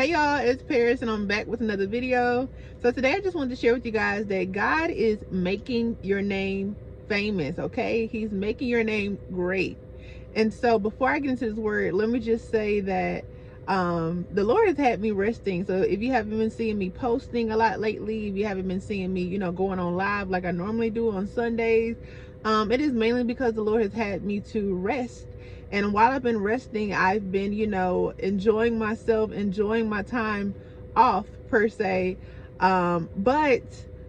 Hey y'all, it's Paris and I'm back with another video. So today I just wanted to share with you guys that God is making your name famous, okay? He's making your name great. And so before I get into this word, let me just say that the Lord has had me resting. So if you haven't been seeing me posting a lot lately, if you haven't been seeing me, going on live like I normally do on Sundays, it is mainly because the Lord has had me to rest. And while I've been resting, I've been, enjoying myself, enjoying my time off per se. But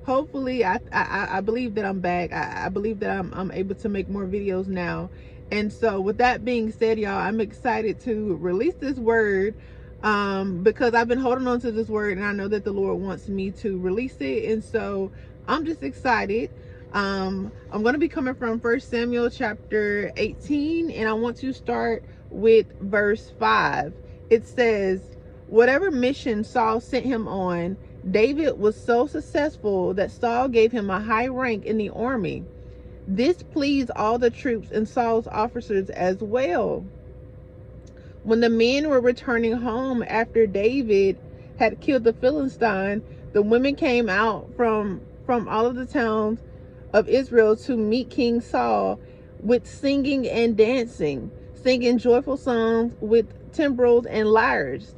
hopefully I believe that I'm back. I believe that I'm able to make more videos now. And so with that being said, y'all, I'm excited to release this word because I've been holding on to this word and I know that the Lord wants me to release it. And so I'm just excited. I'm going to be coming from 1 Samuel chapter 18, and I want to start with verse 5. It says, whatever mission Saul sent him on, David was so successful that Saul gave him a high rank in the army. This pleased all the troops and Saul's officers as well. When the men were returning home after David had killed the Philistine, the women came out from all of the towns of Israel to meet King Saul with singing and dancing, singing joyful songs with timbrels and lyres.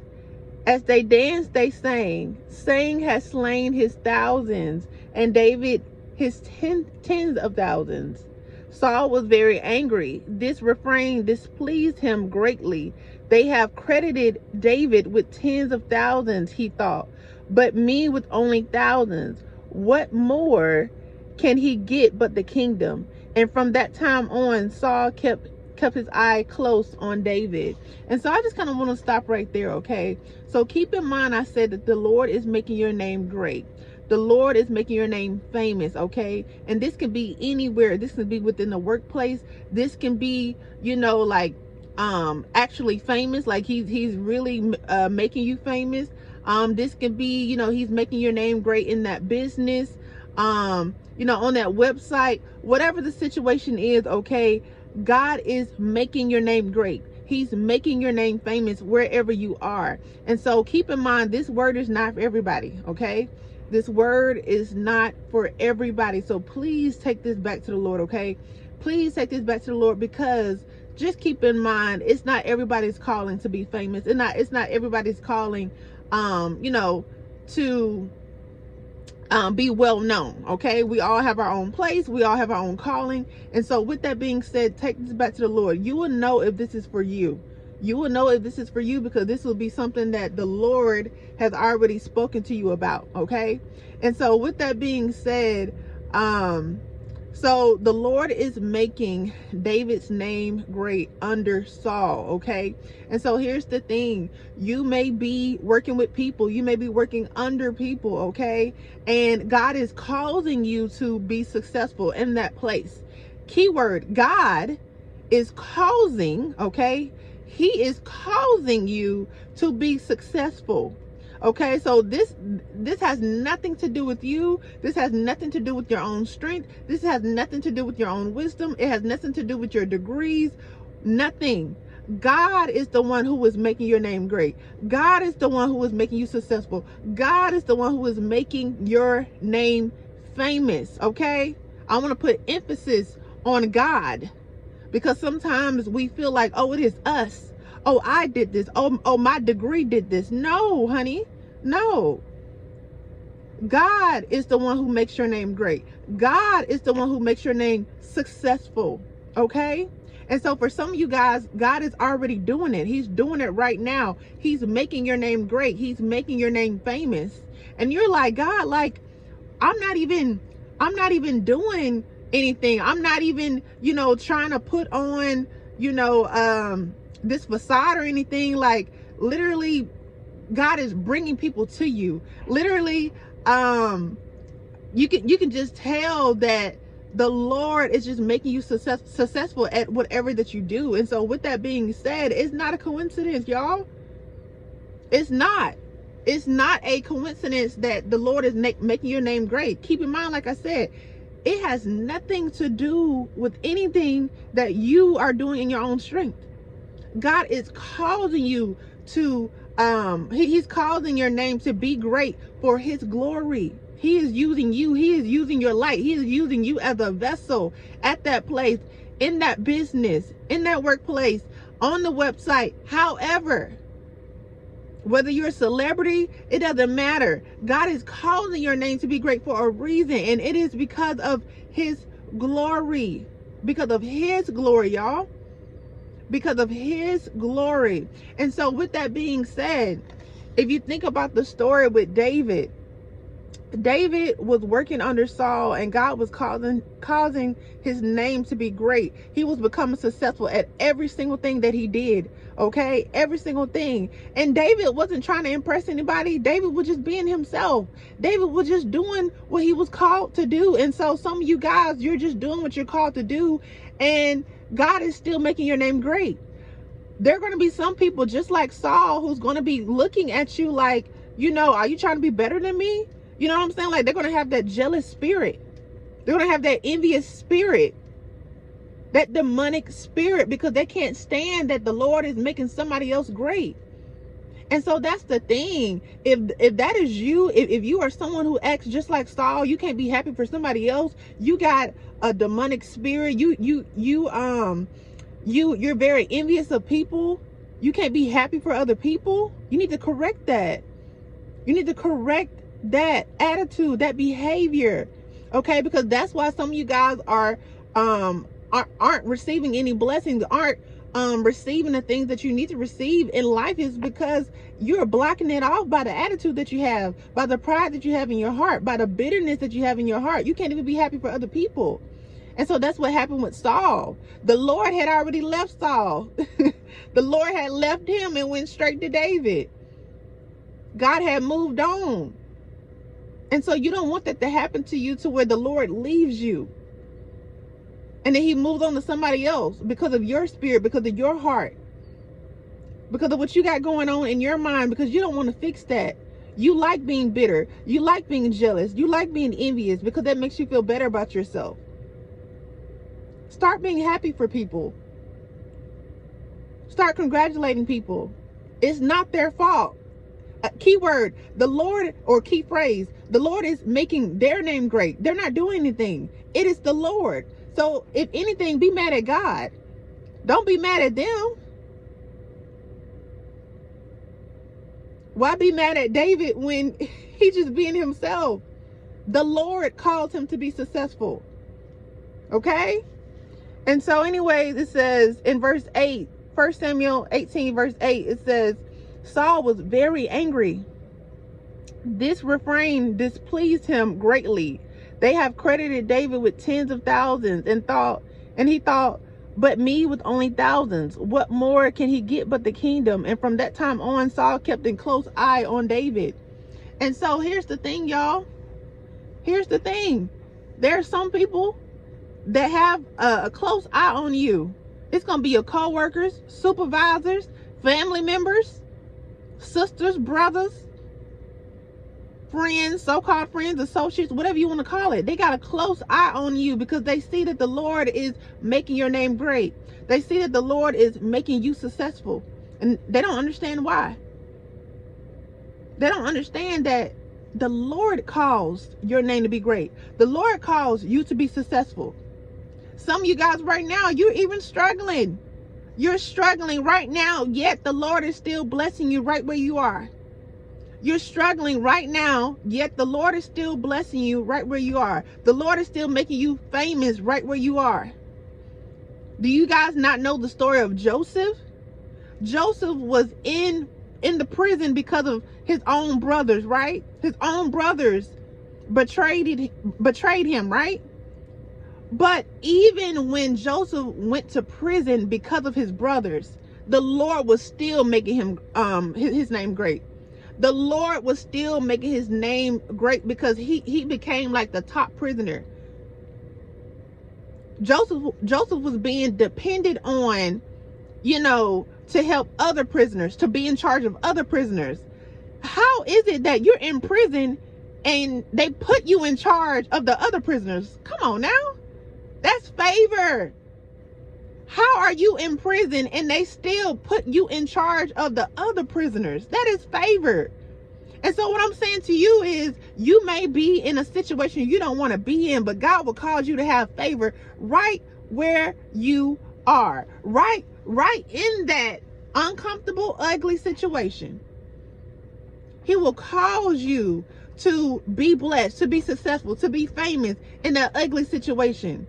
As they danced, they sang, "Sang has slain his thousands, and David his tens of thousands." Saul was very angry. This refrain displeased him greatly. They have credited David with tens of thousands, he thought, but me with only thousands. What more can he get but the kingdom? And from that time on, Saul kept his eye close on David. And so I just kind of want to stop right there, okay? So keep in mind, I said that the Lord is making your name great. The Lord is making your name famous, okay? And this can be anywhere. This can be within the workplace. This can be, actually famous, like he's really making you famous. This can be, he's making your name great in that business, on that website, whatever the situation is, okay? God is making your name great. He's making your name famous wherever you are. And so keep in mind, this word is not for everybody, okay? This word is not for everybody. So please take this back to the Lord, okay? Please take this back to the Lord, because just keep in mind, it's not everybody's calling to be famous. It's not everybody's calling, to be well known, okay? We all have our own place. We all have our own calling. And so with that being said, take this back to the Lord. You will know if this is for you. You will know if this is for you, because this will be something that the Lord has already spoken to you about, okay? And so with that being said, so the Lord is making David's name great under Saul, okay? And so here's the thing. You may be working with people. You may be working under people, okay? And God is causing you to be successful in that place. Keyword, God is causing, okay? He is causing you to be successful. Okay, so this has nothing to do with you. This has nothing to do with your own strength. This has nothing to do with your own wisdom. It has nothing to do with your degrees. Nothing. God is the one who is making your name great. God is the one who is making you successful. God is the one who is making your name famous. Okay, I want to put emphasis on God, because sometimes we feel like, oh, it is us. Oh, I did this. Oh, my degree did this. No, honey. No. God is the one who makes your name great. God is the one who makes your name successful. Okay? And so for some of you guys, God is already doing it. He's doing it right now. He's making your name great. He's making your name famous. And you're like, God, like, I'm not even doing anything. I'm not even, trying to put on, this facade or anything. Like, literally, God is bringing people to you. Literally, you can just tell that the Lord is just making you successful at whatever that you do. And so with that being said, it's not a coincidence, y'all. It's not a coincidence that the Lord is making your name great. Keep in mind, like I said, it has nothing to do with anything that you are doing in your own strength. God is causing you to He's causing your name to be great for his glory. He is using you. He is using your light. He is using you as a vessel at that place, in that business, in that workplace, on the website. However, whether you're a celebrity, it doesn't matter. God is causing your name to be great for a reason, and it is because of his glory. Because of his glory, y'all. Because of his glory. And so with that being said, if you think about the story with David was working under Saul, and God was causing his name to be great. He was becoming successful at every single thing that he did. Okay, every single thing. And David wasn't trying to impress anybody. David was just being himself. David was just doing what he was called to do. And so some of you guys, you're just doing what you're called to do, and God is still making your name great. There are going to be some people just like Saul who's going to be looking at you like, you know, are you trying to be better than me? You know what I'm saying? Like, they're going to have that jealous spirit. They're going to have that envious spirit, that demonic spirit, because they can't stand that the Lord is making somebody else great. And so that's the thing. If that is you, if you are someone who acts just like Saul, you can't be happy for somebody else. You got a demonic spirit. You're very envious of people. You can't be happy for other people. You need to correct that. You need to correct that attitude, that behavior. Okay, because that's why some of you guys aren't receiving any blessings, aren't receiving the things that you need to receive in life, is because you're blocking it off by the attitude that you have, by the pride that you have in your heart, by the bitterness that you have in your heart. You can't even be happy for other people. And so that's what happened with Saul. The Lord had already left Saul. The Lord had left him and went straight to David. God had moved on. And so you don't want that to happen to you, to where the Lord leaves you and then he moves on to somebody else because of your spirit, because of your heart, because of what you got going on in your mind, because you don't want to fix that. You like being bitter. You like being jealous. You like being envious because that makes you feel better about yourself. Start being happy for people. Start congratulating people. It's not their fault. Keyword, the Lord, or key phrase, the Lord is making their name great. They're not doing anything. It is the Lord. So if anything, be mad at God. Don't be mad at them. Why be mad at David when he's just being himself? The Lord calls him to be successful. Okay? And so anyways, it says in verse 8, 1 Samuel 18 verse 8, it says, Saul was very angry. This refrain displeased him greatly. They have credited David with tens of thousands, and he thought, but me with only thousands. What more can he get but the kingdom? And from that time on, Saul kept a close eye on David. And so here's the thing, y'all. Here's the thing. There are some people that have a close eye on you. It's going to be your co-workers, supervisors, family members, sisters, brothers, friends, so-called friends, associates, whatever you want to call it. They got a close eye on you because they see that the Lord is making your name great. They see that the Lord is making you successful, and they don't understand why. They don't understand that the Lord calls your name to be great. The Lord calls you to be successful. Some of you guys right now, you're even struggling. You're struggling right now, yet the Lord is still blessing you right where you are. You're struggling right now, yet the Lord is still blessing you right where you are. The Lord is still making you famous right where you are. Do you guys not know the story of Joseph? Joseph was in the prison because of his own brothers, right? His own brothers betrayed him, right? But even when Joseph went to prison because of his brothers, the Lord was still making him his name great. The Lord was still making his name great because he became like the top prisoner. Joseph was being depended on, you know, to help other prisoners, to be in charge of other prisoners. How is it that you're in prison and they put you in charge of the other prisoners? Come on now. That's favor. How are you in prison and they still put you in charge of the other prisoners? That is favor. And so what I'm saying to you is, you may be in a situation you don't want to be in, but God will cause you to have favor right where you are, right in that uncomfortable, ugly situation. He will cause you to be blessed, to be successful, to be famous in that ugly situation,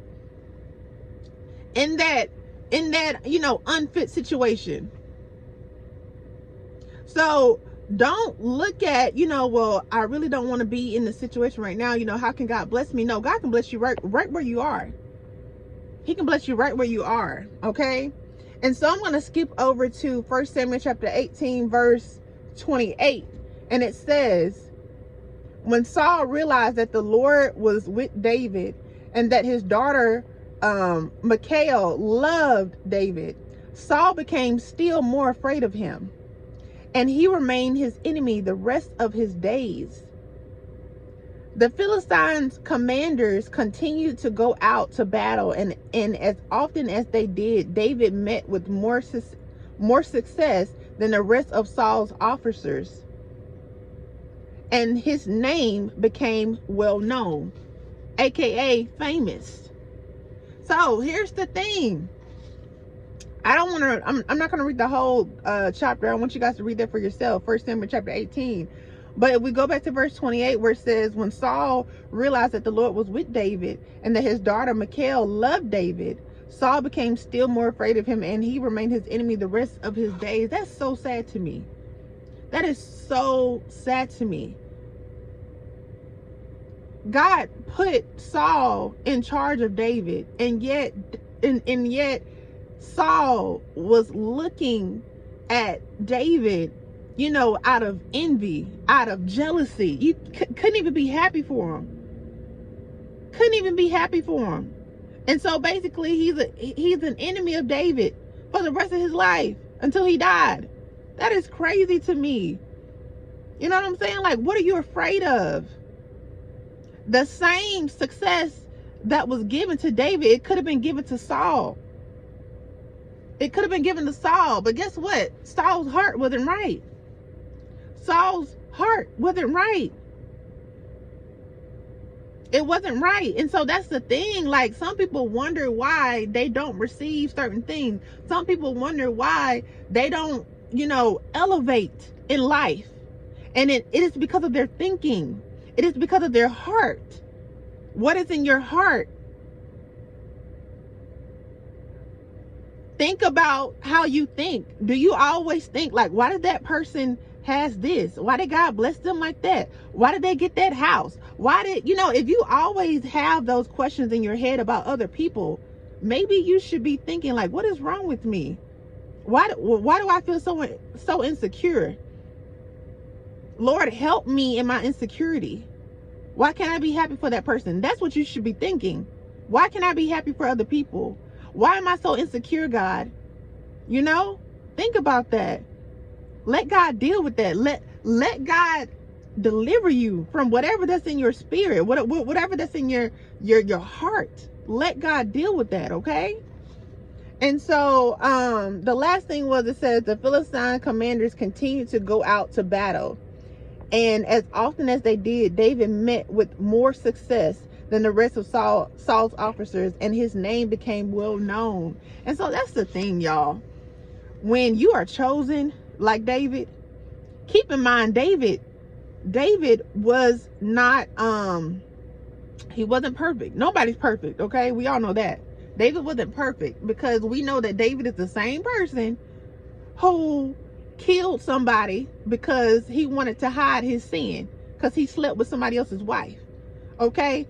in that unfit situation. So don't look at, well, I really don't want to be in the situation right now. How can God bless me? No, God can bless you right where you are. He can bless you right where you are. Okay. And so I'm going to skip over to 1 Samuel chapter 18, verse 28. And it says, when Saul realized that the Lord was with David and that his daughter, Michal, loved David, Saul became still more afraid of him, and he remained his enemy the rest of his days. The Philistines' commanders continued to go out to battle, and as often as they did, David met with more success than the rest of Saul's officers, and his name became well known, aka famous. So here's the thing. I'm not going to read the whole chapter. I want you guys to read that for yourself. 1 Samuel chapter 18. But if we go back to verse 28, where it says, when Saul realized that the Lord was with David and that his daughter Michal loved David, Saul became still more afraid of him, and he remained his enemy the rest of his days. That's so sad to me. That is so sad to me. God put Saul in charge of David, and yet Saul was looking at David, out of envy, out of jealousy. You couldn't even be happy for him. Couldn't even be happy for him. And so basically he's an enemy of David for the rest of his life until he died. That is crazy to me. You know what I'm saying? Like, what are you afraid of? The same success that was given to David, it could have been given to Saul. It could have been given to Saul, but guess what? Saul's heart wasn't right. Saul's heart wasn't right. It wasn't right. And so that's the thing. Like, some people wonder why they don't receive certain things. Some people wonder why they don't, elevate in life. And it is because of their thinking. It is because of their heart. What is in your heart? Think about how you think. Do you always think like, why did that person has this? Why did God bless them like that? Why did they get that house? Why did, if you always have those questions in your head about other people, maybe you should be thinking like, what is wrong with me? Why do I feel so insecure? Lord, help me in my insecurity. Why can't I be happy for that person? That's what you should be thinking. Why can't I be happy for other people? Why am I so insecure, God? Think about that. Let God deal with that. Let God deliver you from whatever that's in your spirit, whatever that's in your heart. Let God deal with that, okay? And so the last thing was, it says the Philistine commanders continued to go out to battle, and as often as they did, David met with more success than the rest of Saul's officers, and his name became well known. And so that's the thing, y'all. When you are chosen like David, keep in mind, David was not, he wasn't perfect. Nobody's perfect, okay? We all know that. David wasn't perfect, because we know that David is the same person who killed somebody because he wanted to hide his sin, because he slept with somebody else's wife, okay?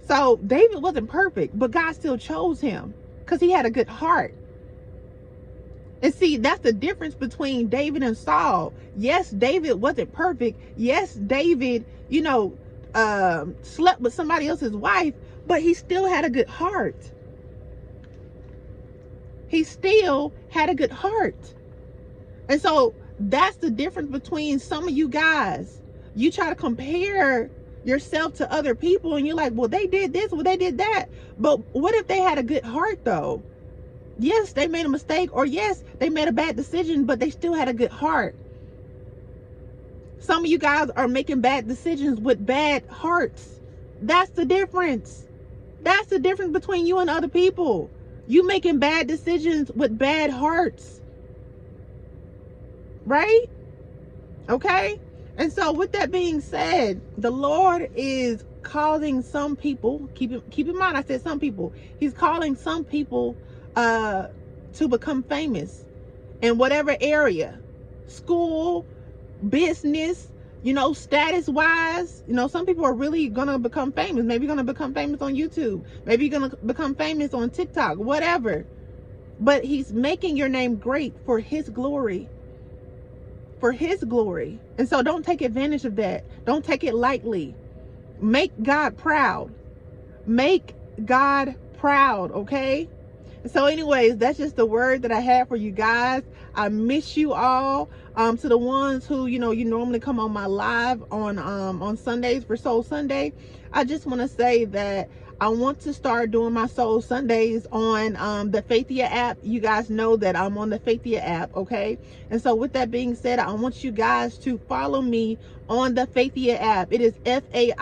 So David wasn't perfect, but God still chose him because he had a good heart. And see, that's the difference between David and Saul. Yes, David wasn't perfect. Yes, David, slept with somebody else's wife, but he still had a good heart. He still had a good heart. And so that's the difference between some of you guys. You try to compare yourself to other people, and you're like, well, they did this, well, they did that. But what if they had a good heart, though? Yes, they made a mistake, or yes, they made a bad decision, but they still had a good heart. Some of you guys are making bad decisions with bad hearts. That's the difference. That's the difference between you and other people. You making bad decisions with bad hearts. Right? Okay? And so with that being said, the Lord is calling some people, keep in mind I said some people. He's calling some people to become famous in whatever area. School, business, you know, status wise. You know, some people are really gonna become famous. Maybe gonna become famous on YouTube. Maybe you're gonna become famous on TikTok, whatever. But he's making your name great for his glory. For his glory. And so don't take advantage of that. Don't take it lightly. Make God proud. Make God proud, okay? So anyways, that's just the word that I have for you guys. I miss you all. To the ones who, you know, you normally come on my live on Sundays for Soul Sunday, I just want to say that I want to start doing my Soul Sundays on the Faithia app. You guys know that I'm on the Faithia app, okay? And so with that being said, I want you guys to follow me on the Faithia app. It is Faithia,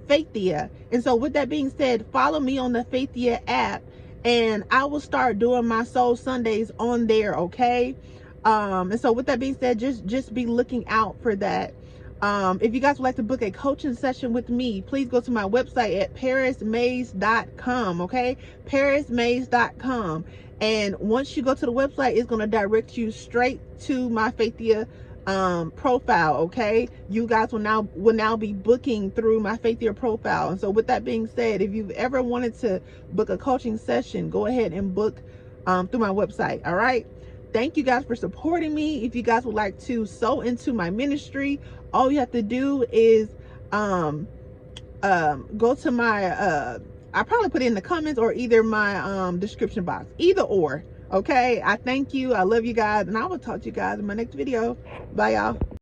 Faithia. And so with that being said, follow me on the Faithia app, and I will start doing my Soul Sundays on there, okay? And so with that being said, just be looking out for that. If you guys would like to book a coaching session with me, please go to my website at parismays.com, okay? parismays.com. And once you go to the website, it's going to direct you straight to my Faithia profile, okay? You guys will now be booking through my Faithia profile. And so with that being said, if you've ever wanted to book a coaching session, go ahead and book through my website. All right, thank you guys for supporting me. If you guys would like to sow into my ministry, all you have to do is go to my I probably put it in the comments or either my description box, either or. Okay, I thank you. I love you guys, and I will talk to you guys in my next video. Bye, y'all.